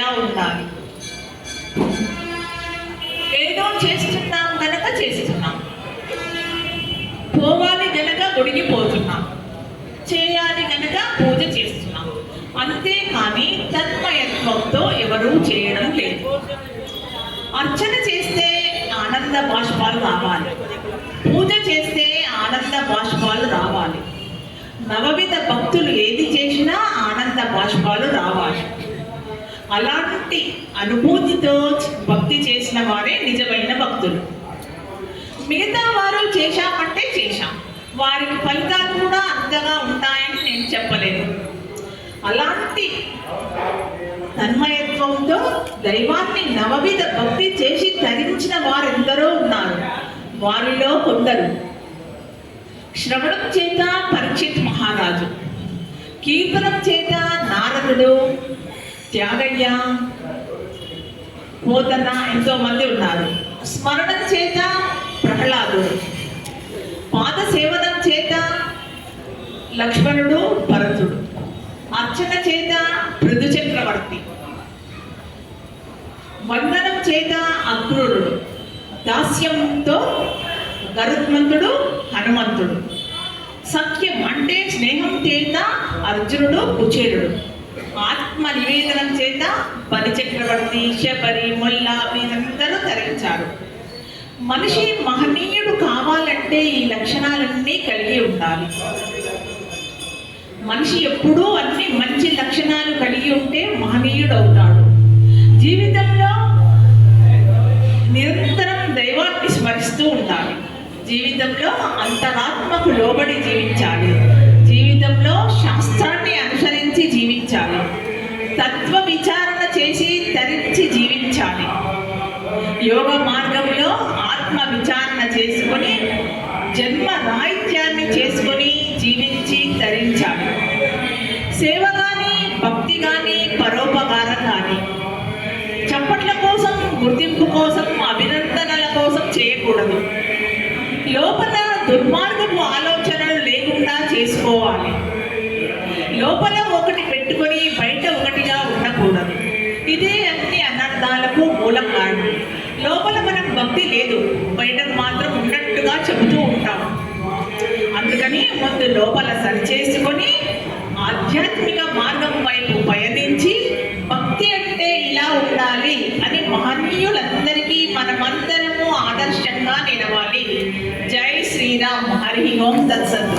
ఇలా ఉండాలి. ఏదో చేస్తున్నాం గనక చేస్తున్నాం, పోవాలి గనక గుడికి పోతున్నాం, చేయాలి గనక పూజ చేస్తున్నాం. అంతేకాని తన్మయత్వంతో ఎవరూ చేయడం లేదు. అర్చన చేస్తే ఆనంద బాష్పాలు రావాలి, పూజ చేస్తే ఆనంద బాష్పాలు రావాలి. నవవిధ భక్తులు ఏది చేసినా ఆనంద బాష్పాలు రావాలి. అలాంటి అనుభూతితో భక్తి చేసిన వారే నిజమైన భక్తులు. మిగతా వారు చేశామంటే చేశాం, వారికి ఫలితాలు కూడా అంతగా ఉంటాయని నేను చెప్పలేను. అలాంటి తన్మయత్వంతో దైవాన్ని నవవిధ భక్తి చేసి ధరించిన వారెందరో ఉన్నారు. వారిలో కొందరు శ్రవణం చేత పరీక్షిత్ మహారాజు, కీర్తనం చేత నారదుడు, త్యాగయ్య, పోతన ఎంతో మంది ఉన్నారు. స్మరణం చేత ప్రహ్లాదుడు, పాద సేవనం చేత లక్ష్మణుడు, భరతుడు, అర్చన చేత పృథు చక్రవర్తి, వందనం చేత అక్రూరుడు, దాస్యంతో గరుత్మంతుడు, హనుమంతుడు, సఖ్యం అంటే స్నేహం చేత అర్జునుడు, కుచేరుడు, ఆత్మ నివేదనం చేత బలిచక్రవర్తి, శబరి, మొల్ల వీరందరూ తరించారు. మనిషి మహనీయుడు కావాలంటే ఈ లక్షణాలన్నీ కలిగి ఉండాలి. మనిషి ఎప్పుడూ అన్ని మంచి లక్షణాలు కలిగి ఉంటే మహనీయుడు అవుతాడు. జీవితంలో నిరంతరం దైవాన్ని స్మరిస్తూ ఉండాలి. జీవితంలో అంతరాత్మకు లోబడి జీవించాలి. జీవితంలో శాస్త్రాన్ని అనుసరించి జీవించాలి. తత్వ విచారణ చేసి తరించి జీవించాలి. యోగ మార్గంలో ఆత్మ విచారణ చేసుకొని జన్మ రాహిత్యాన్ని చేసుకొని జీవించి తరించాలి. సేవ కానీ, భక్తి కానీ, పరోపకారం కానీ చప్పట్ల కోసం, గుర్తింపు కోసం, అభినందనల కోసం చేయకూడదు. లోపల దుర్మార్గపు ఆలోచనలు లేకుండా చేసుకోవాలి. లోపల ఒకటి పెట్టుకొని బయట ఒకటిగా ఉండకూడదు. ఇదే అన్ని అనర్థాలకు మూలం కారణం. లోపల మనకు భక్తి లేదు, బయటకు మాత్రం ఉన్నట్టుగా చెబుతూ ఉంటాం. అందుకని ముందు లోపల సరిచేసుకొని ఆధ్యాత్మిక మార్గం వైపు పయనించి భక్తి అంటే ఇలా ఉండాలి అని మహనీయులందరికీ మనమందరము ఆదర్శంగా నిలవాలి. జై శ్రీరామ్. హరి ఓం తత్సత్.